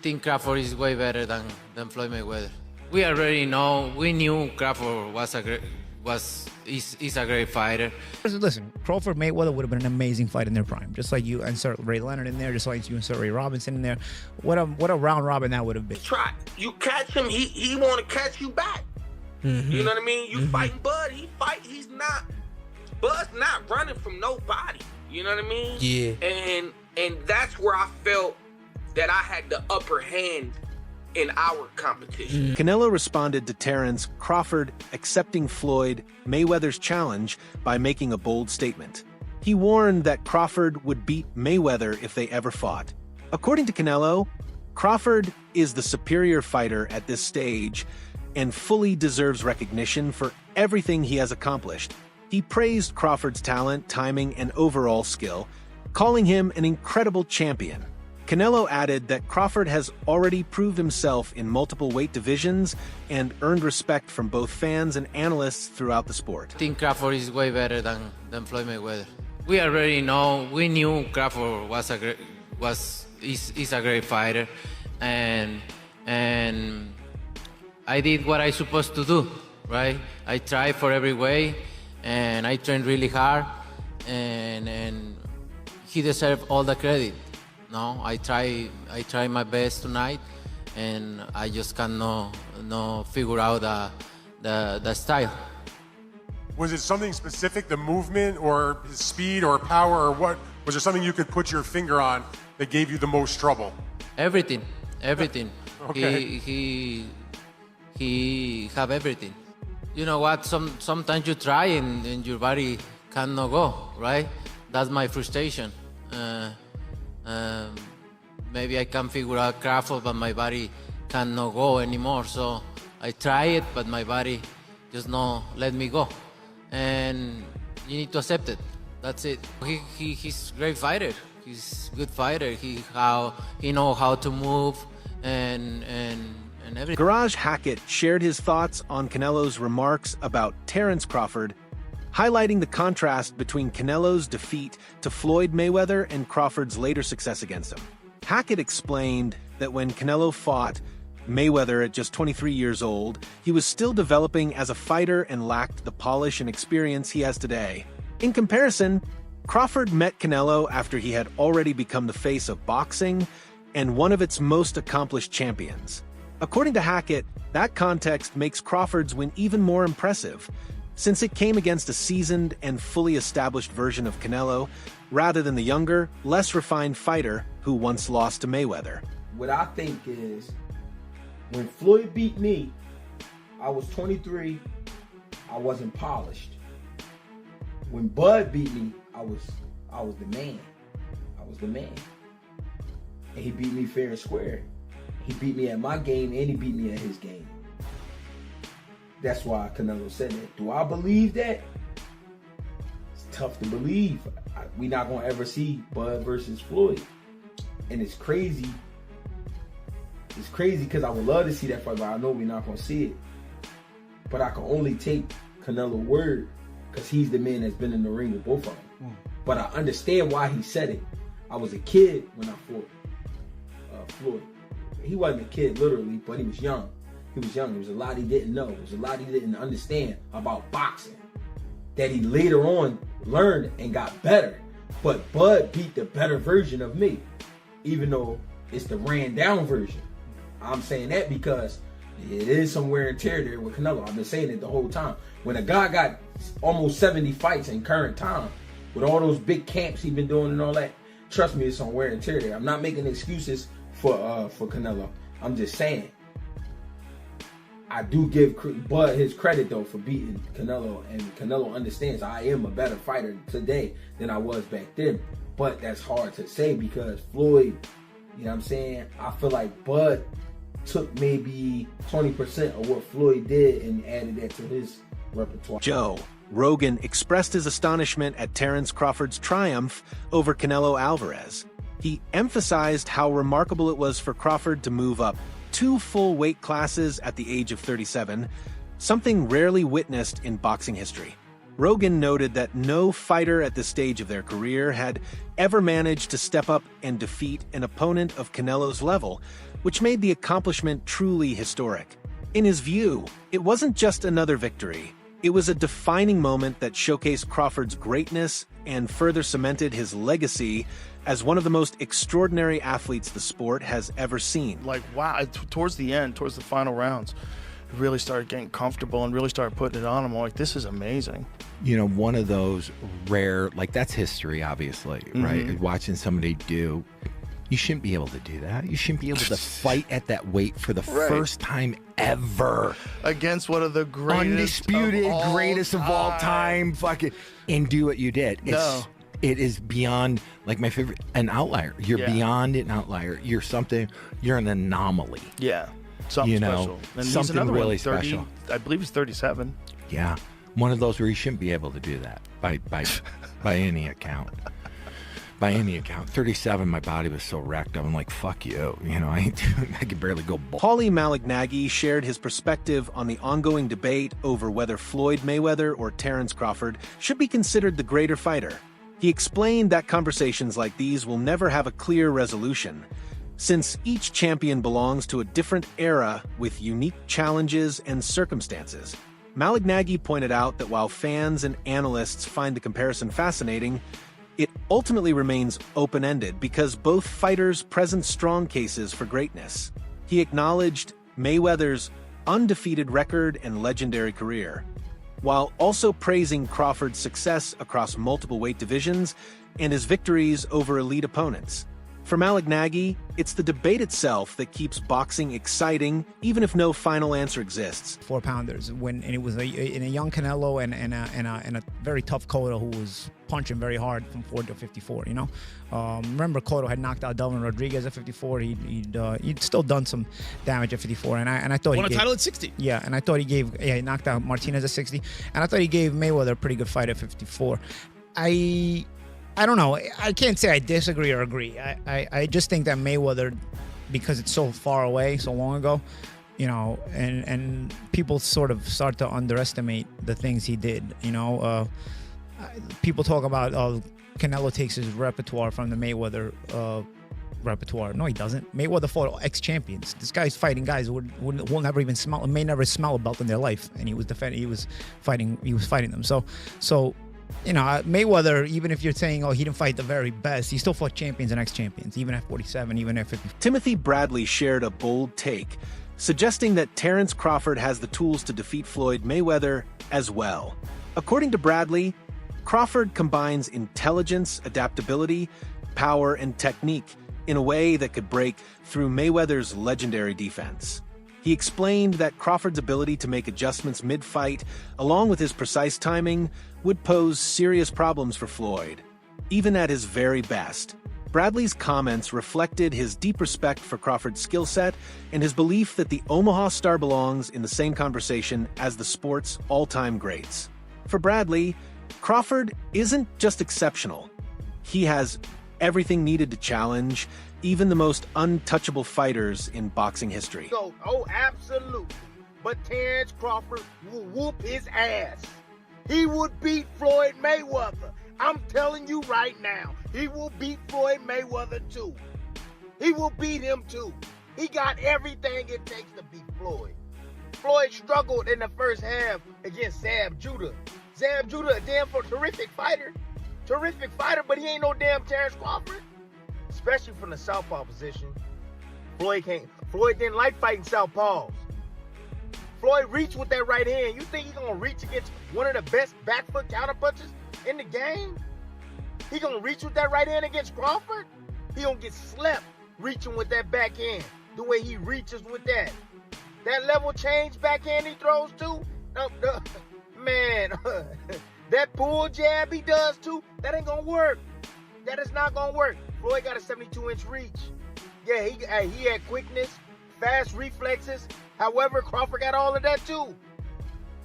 think Crawford is way better than Floyd Mayweather. We already know. We knew Crawford is a great fighter. Listen, Crawford Mayweather would have been an amazing fight in their prime. Just like you insert Ray Leonard in there, just like you insert Ray Robinson in there. What a round robin that would have been. Try. You catch him, he want to catch you back. You know what I mean? You fighting Bud, he's not. Bud's not running from nobody. You know what I mean? Yeah. And that's where I felt that I had the upper hand in our competition. Canelo responded to Terence Crawford accepting Floyd Mayweather's challenge by making a bold statement. He warned that Crawford would beat Mayweather if they ever fought. According to Canelo, Crawford is the superior fighter at this stage and fully deserves recognition for everything he has accomplished. He praised Crawford's talent, timing, and overall skill, calling him an incredible champion. Canelo added that Crawford has already proved himself in multiple weight divisions and earned respect from both fans and analysts throughout the sport. I think Crawford is way better than Floyd Mayweather. We already know. We knew Crawford is a great fighter, and I did what I supposed to do, right? I tried for every way, and I trained really hard, and he deserved all the credit. No, I try my best tonight, and I just cannot figure out the style. Was it something specific, the movement or his speed or power, or what? Was there something you could put your finger on that gave you the most trouble? Everything. Okay. He have everything. You know what? Sometimes you try and your body cannot go, right? That's my frustration. Maybe I can figure out Crawford, but my body cannot go anymore. So I try it, but my body just not let me go. And you need to accept it. That's it. He's a great fighter. He's a good fighter. He know how to move and everything. Garage Hackett shared his thoughts on Canelo's remarks about Terence Crawford, highlighting the contrast between Canelo's defeat to Floyd Mayweather and Crawford's later success against him. Hackett explained that when Canelo fought Mayweather at just 23 years old, he was still developing as a fighter and lacked the polish and experience he has today. In comparison, Crawford met Canelo after he had already become the face of boxing and one of its most accomplished champions. According to Hackett, that context makes Crawford's win even more impressive, since it came against a seasoned and fully established version of Canelo, rather than the younger, less refined fighter who once lost to Mayweather. What I think is, when Floyd beat me, I was 23, I wasn't polished. When Bud beat me, I was the man. I was the man. And he beat me fair and square. He beat me at my game and he beat me at his game. That's why Canelo said that. Do I believe that? It's tough to believe. We're not going to ever see Bud versus Floyd. And it's crazy. It's crazy because I would love to see that fight, but I know we're not going to see it. But I can only take Canelo's word because he's the man that's been in the ring with both of them. But I understand why he said it. I was a kid when I fought Floyd. He wasn't a kid literally, but he was young. He was young. There was a lot he didn't know. There was a lot he didn't understand about boxing that he later on learned and got better. But Bud beat the better version of me, even though it's the ran down version. I'm saying that because it is some wear and tear there with Canelo. I've been saying it the whole time. When a guy got almost 70 fights in current time, with all those big camps he's been doing and all that, trust me, it's some wear and tear there. I'm not making excuses for Canelo. I'm just saying. I do give Bud his credit though for beating Canelo, and Canelo understands I am a better fighter today than I was back then. But that's hard to say because Floyd, you know what I'm saying? I feel like Bud took maybe 20% of what Floyd did and added that to his repertoire. Joe Rogan expressed his astonishment at Terence Crawford's triumph over Canelo Alvarez. He emphasized how remarkable it was for Crawford to move up 2 full weight classes at the age of 37, something rarely witnessed in boxing history. Rogan noted that no fighter at this stage of their career had ever managed to step up and defeat an opponent of Canelo's level, which made the accomplishment truly historic. In his view, it wasn't just another victory. It was a defining moment that showcased Crawford's greatness and further cemented his legacy as one of the most extraordinary athletes the sport has ever seen. Like, wow, towards the end, towards the final rounds, really started getting comfortable and really started putting it on him. I'm like, this is amazing. You know, one of those rare, like, that's history, obviously, right? Watching somebody do, you shouldn't be able to do that. You shouldn't be able to fight at that weight for the first time ever. Against one of the greatest, undisputed greatest of all time, fucking, and do what you did. It is beyond, like, my favorite, an outlier. You're beyond an outlier. You're something, you're an anomaly. Yeah. Something special. And something really special. I believe he's 37. Yeah. One of those where you shouldn't be able to do that by any account. By any account. 37, my body was so wrecked. I'm like, fuck you. You know, I could barely go. Paulie Malignaggi shared his perspective on the ongoing debate over whether Floyd Mayweather or Terence Crawford should be considered the greater fighter. He explained that conversations like these will never have a clear resolution, since each champion belongs to a different era with unique challenges and circumstances. Malignaggi pointed out that while fans and analysts find the comparison fascinating, it ultimately remains open-ended because both fighters present strong cases for greatness. He acknowledged Mayweather's undefeated record and legendary career, while also praising Crawford's success across multiple weight divisions and his victories over elite opponents. For Malignaggi, it's the debate itself that keeps boxing exciting, even if no final answer exists. 4-pounders, and it was in a young Canelo and a very tough Cotto who was punching very hard from 4 to 54. You know, remember Cotto had knocked out Delvin Rodriguez at 54. He'd still done some damage at 54, and I thought won a title at 60. Yeah, and I thought he knocked out Martinez at 60, and I thought he gave Mayweather a pretty good fight at 54. I don't know. I can't say I disagree or agree. I just think that Mayweather, because it's so far away, so long ago, you know, and people sort of start to underestimate the things he did. You know, people talk about Canelo takes his repertoire from the Mayweather repertoire. No, he doesn't. Mayweather fought ex-champions. This guy's fighting guys who will never even smell, may never smell a belt in their life, and he was fighting them. So. You know, Mayweather, even if you're saying, oh, he didn't fight the very best, he still fought champions and ex-champions, even at 47, even at 50. Timothy Bradley shared a bold take, suggesting that Terence Crawford has the tools to defeat Floyd Mayweather as well. According to Bradley, Crawford combines intelligence, adaptability, power, and technique in a way that could break through Mayweather's legendary defense. He explained that Crawford's ability to make adjustments mid-fight, along with his precise timing, would pose serious problems for Floyd, even at his very best. Bradley's comments reflected his deep respect for Crawford's skill set and his belief that the Omaha star belongs in the same conversation as the sport's all-time greats. For Bradley, Crawford isn't just exceptional. He has everything needed to challenge even the most untouchable fighters in boxing history. Oh, absolutely. But Terence Crawford will whoop his ass. He would beat Floyd Mayweather. I'm telling you right now, he will beat Floyd Mayweather too. He will beat him too. He got everything it takes to beat Floyd. Floyd struggled in the first half against Zab Judah. Zab Judah, a damn terrific fighter. Terrific fighter, but he ain't no damn Terence Crawford. Especially from the southpaw position. Floyd didn't like fighting southpaws. Floyd reached with that right hand. You think he's gonna reach against one of the best back foot counterpunchers in the game? He gonna reach with that right hand against Crawford? He gonna get slept reaching with that backhand. The way he reaches with that. That level change backhand he throws too? Man, that pull jab he does too, that ain't gonna work. That is not gonna work. Floyd got a 72-inch reach. Yeah, he had quickness, fast reflexes. However, Crawford got all of that too.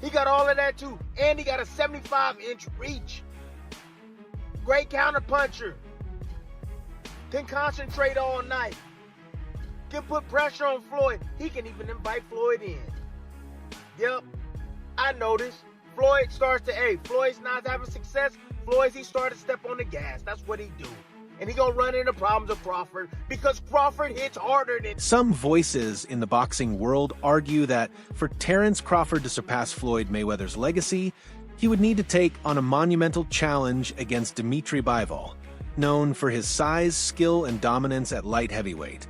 He got all of that too. And he got a 75-inch reach. Great counterpuncher. Can concentrate all night. Can put pressure on Floyd. He can even invite Floyd in. Yep, I noticed. Floyd's not having success. He started to step on the gas. That's what he do. and he gonna run into problems with Crawford because Crawford hits harder than... Some voices in the boxing world argue that for Terence Crawford to surpass Floyd Mayweather's legacy, he would need to take on a monumental challenge against Dimitri Bivol, known for his size, skill, and dominance at light heavyweight.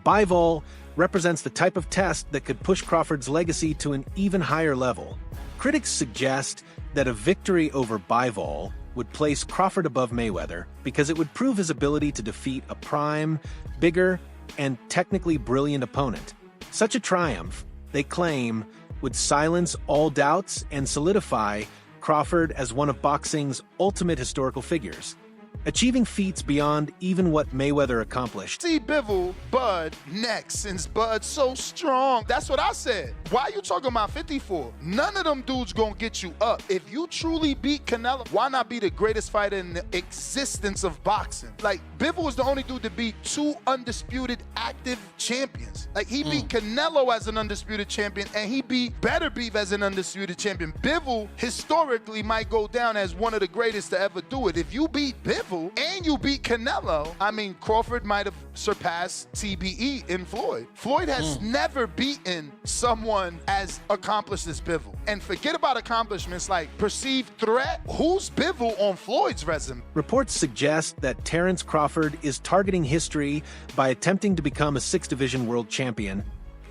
Bivol represents the type of test that could push Crawford's legacy to an even higher level. Critics suggest that a victory over Bivol would place Crawford above Mayweather because it would prove his ability to defeat a prime, bigger, and technically brilliant opponent. Such a triumph, they claim, would silence all doubts and solidify Crawford as one of boxing's ultimate historical figures, achieving feats beyond even what Mayweather accomplished. See Bivol, Bud, next, since Bud's so strong. That's what I said. Why you talking about 54? None of them dudes gonna get you up. If you truly beat Canelo, why not be the greatest fighter in the existence of boxing? Like, Bivol was the only dude to beat 2 undisputed active champions. Like, he beat Canelo as an undisputed champion, and he beat Better Beef as an undisputed champion. Bivol, historically, might go down as one of the greatest to ever do it. If you beat Bivol, and you beat Canelo, I mean, Crawford might have surpassed TBE in Floyd. Floyd has never beaten someone as accomplished as Bivol. And forget about accomplishments like perceived threat. Who's Bivol on Floyd's resume? Reports suggest that Terence Crawford is targeting history by attempting to become a 6-division world champion,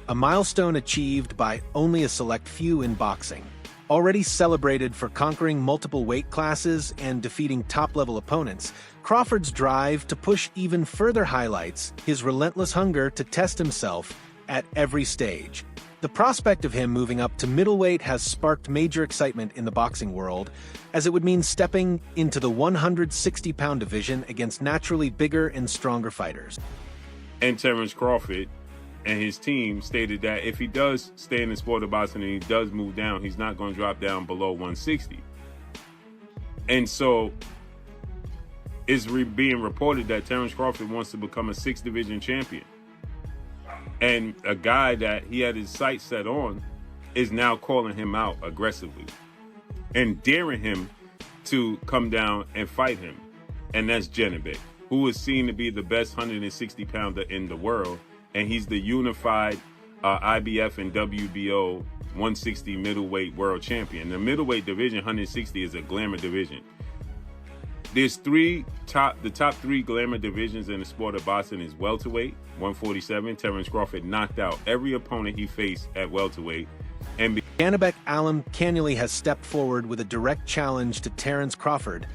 a milestone achieved by only a select few in boxing. Already celebrated for conquering multiple weight classes and defeating top-level opponents, Crawford's drive to push even further highlights his relentless hunger to test himself at every stage. The prospect of him moving up to middleweight has sparked major excitement in the boxing world, as it would mean stepping into the 160-pound division against naturally bigger and stronger fighters. And Terence Crawford and his team stated that if he does stay in the sport of boxing and he does move down, he's not going to drop down below 160. And so it's being reported that Terence Crawford wants to become a 6-division champion. And a guy that he had his sights set on is now calling him out aggressively and daring him to come down and fight him. And that's Janibek, who is seen to be the best 160-pounder in the world. And he's the unified IBF and WBO 160 middleweight world champion. The middleweight division, 160, is a glamour division. There's the top 3 glamour divisions in the sport of boxing is welterweight, 147. Terence Crawford knocked out every opponent he faced at welterweight. And Janibek Alam Canuli has stepped forward with a direct challenge to Terence Crawford,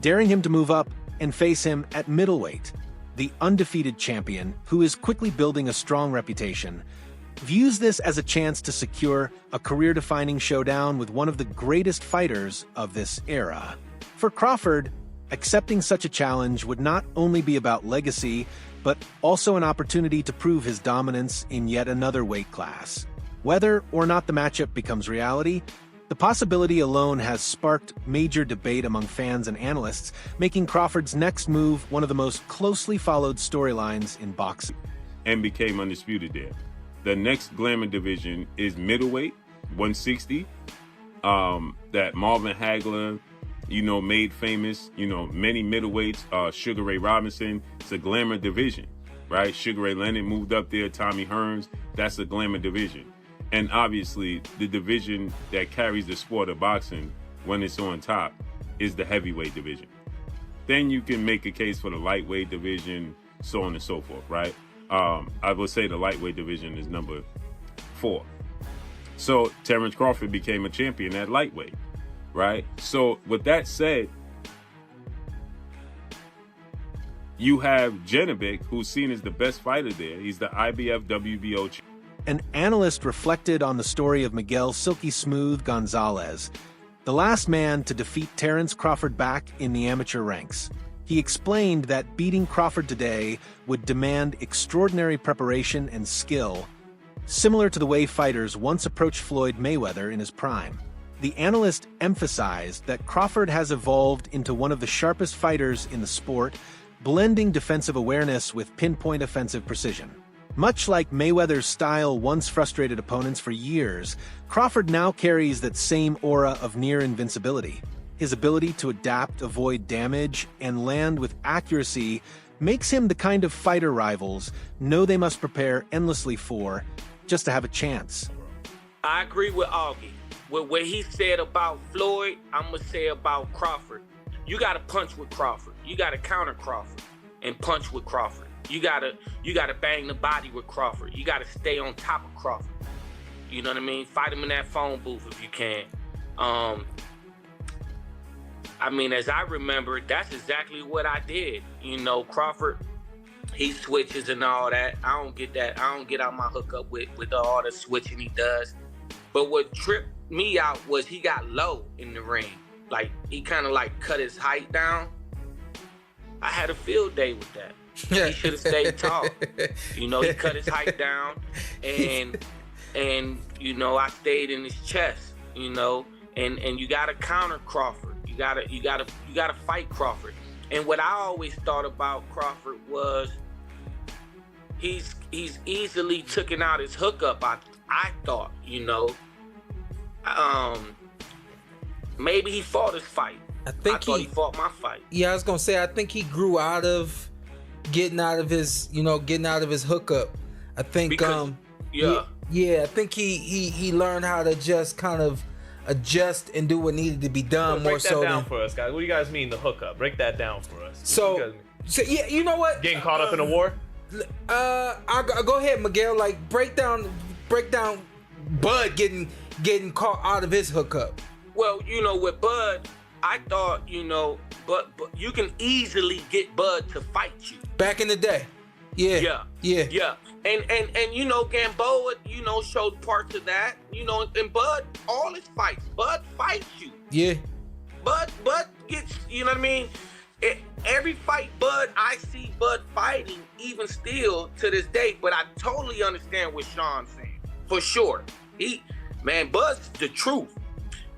daring him to move up and face him at middleweight. The undefeated champion, who is quickly building a strong reputation, views this as a chance to secure a career-defining showdown with one of the greatest fighters of this era. For Crawford, accepting such a challenge would not only be about legacy, but also an opportunity to prove his dominance in yet another weight class. Whether or not the matchup becomes reality, the possibility alone has sparked major debate among fans and analysts, making Crawford's next move one of the most closely followed storylines in boxing. And became undisputed there. The next glamour division is middleweight, 160, that Marvin Hagler, made famous, many middleweights, Sugar Ray Robinson. It's a glamour division, right? Sugar Ray Leonard moved up there, Tommy Hearns, that's a glamour division. And obviously, the division that carries the sport of boxing when it's on top is the heavyweight division. Then you can make a case for the lightweight division, so on and so forth, right? I would say the lightweight division is number 4. So Terence Crawford became a champion at lightweight, right? So with that said, you have Janibek, who's seen as the best fighter there. He's the IBF WBO champion. An analyst reflected on the story of Miguel Silky Smooth Gonzalez, the last man to defeat Terence Crawford back in the amateur ranks. He explained that beating Crawford today would demand extraordinary preparation and skill, similar to the way fighters once approached Floyd Mayweather in his prime. The analyst emphasized that Crawford has evolved into one of the sharpest fighters in the sport, blending defensive awareness with pinpoint offensive precision. Much like Mayweather's style once frustrated opponents for years, Crawford now carries that same aura of near invincibility. His ability to adapt, avoid damage, and land with accuracy makes him the kind of fighter rivals know they must prepare endlessly for just to have a chance. I agree with Augie. With what he said about Floyd, I'm going to say about Crawford. You got to punch with Crawford. You got to counter Crawford and punch with Crawford. You gotta bang the body with Crawford. You gotta stay on top of Crawford. You know what I mean? Fight him in that phone booth if you can. I mean, as I remember, that's exactly what I did. You know, Crawford, he switches and all that. I don't get that. I don't get out my hookup with all the switching he does. But what tripped me out was he got low in the ring. Like, he kind of like cut his height down. I had a field day with that. He should have stayed tall. You know, he cut his height down, and you know, I stayed in his chest. You know, and you gotta counter Crawford. You gotta fight Crawford. And what I always thought about Crawford was he's easily taken out his hookup. I thought, you know, maybe he fought his fight. I thought he fought my fight. Yeah, I was gonna say I think he grew out of getting out of his hookup. I think I think he learned how to just kind of adjust and do what needed to be done more so. Break that down for us, guys. What do you guys mean the hookup? Break that down for us. So yeah, you know what? Getting caught up in a war? I'll go ahead, Miguel. Like break down Bud getting caught out of his hookup. Well, you know, with Bud, I thought, you know, but you can easily get Bud to fight you. Back in the day. Yeah. And you know, Gamboa, you know, showed parts of that. You know, and Bud, all his fights, Bud fights you. Yeah. Bud gets, you know what I mean? Every fight I see Bud fighting, even still to this day, but I totally understand what Sean's saying. For sure. Bud's the truth.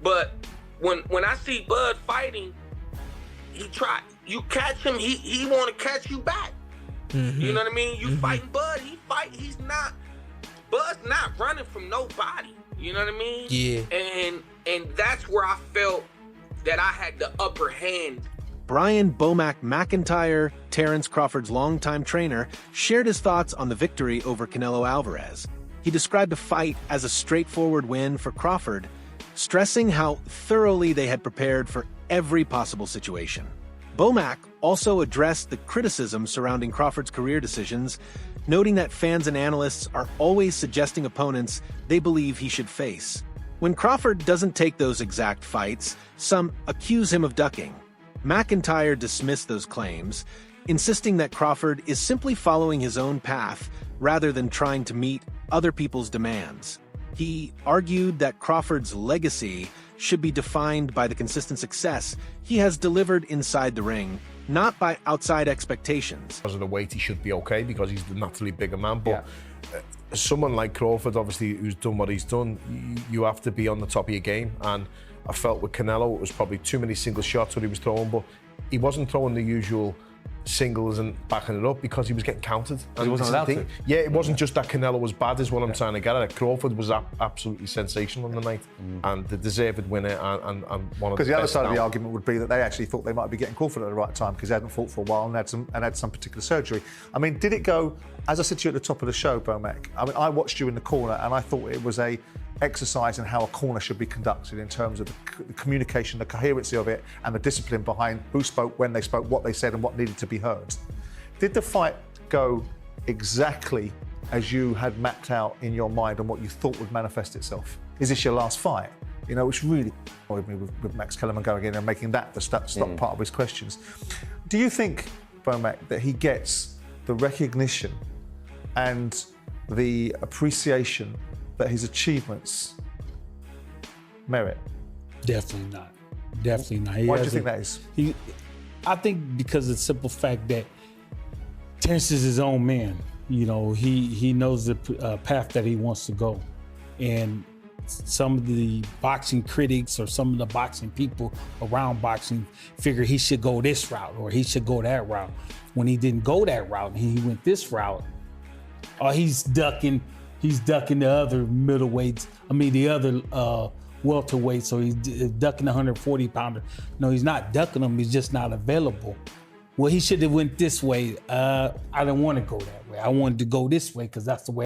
But when I see Bud fighting, you catch him, he want to catch you back. Mm-hmm. You know what I mean? You fighting Bud, Bud's not running from nobody. You know what I mean? Yeah. And that's where I felt that I had the upper hand. Brian Bomac McIntyre, Terence Crawford's longtime trainer, shared his thoughts on the victory over Canelo Alvarez. He described the fight as a straightforward win for Crawford, stressing how thoroughly they had prepared for every possible situation. Bomac also addressed the criticism surrounding Crawford's career decisions, noting that fans and analysts are always suggesting opponents they believe he should face. When Crawford doesn't take those exact fights, some accuse him of ducking. McIntyre dismissed those claims, insisting that Crawford is simply following his own path rather than trying to meet other people's demands. He argued that Crawford's legacy should be defined by the consistent success he has delivered inside the ring, not by outside expectations. Because of the weight, he should be okay because he's the naturally bigger man. But someone like Crawford, obviously, who's done what he's done, you have to be on the top of your game. And I felt with Canelo, it was probably too many single shots that he was throwing, but he wasn't throwing the usual singles and backing it up because he was getting counted. He wasn't allowed to. Yeah, it wasn't just that Canelo was bad is what I'm trying to get at. Crawford was absolutely sensational on the night and the deserved winner and one of the best. Because the other side of the argument would be that they actually thought they might be getting Crawford at the right time because he hadn't fought for a while and had some particular surgery. I mean, did it go, as I said to you at the top of the show, Bomac, I mean, I watched you in the corner and I thought it was a exercise in how a corner should be conducted in terms of the communication, the coherency of it, and the discipline behind who spoke, when they spoke, what they said, and what needed to be heard. Did the fight go exactly as you had mapped out in your mind and what you thought would manifest itself? Is this your last fight? You know, which really annoyed me with Max Kellerman going in and making that the stop part of his questions. Do you think, Bomac, that he gets the recognition and the appreciation that his achievements merit? Definitely not. Definitely not. Why do you think that is? I think because of the simple fact that Terence is his own man. You know, he knows the path that he wants to go. And some of the boxing critics or some of the boxing people around boxing figure he should go this route or he should go that route. When he didn't go that route and he went this route, he's ducking the other middleweights. I mean, the other welterweight, so he's ducking 140 pounder. No, he's not ducking him. He's just not available. Well, he should have went this way. I didn't want to go that way. I wanted to go this way because that's the way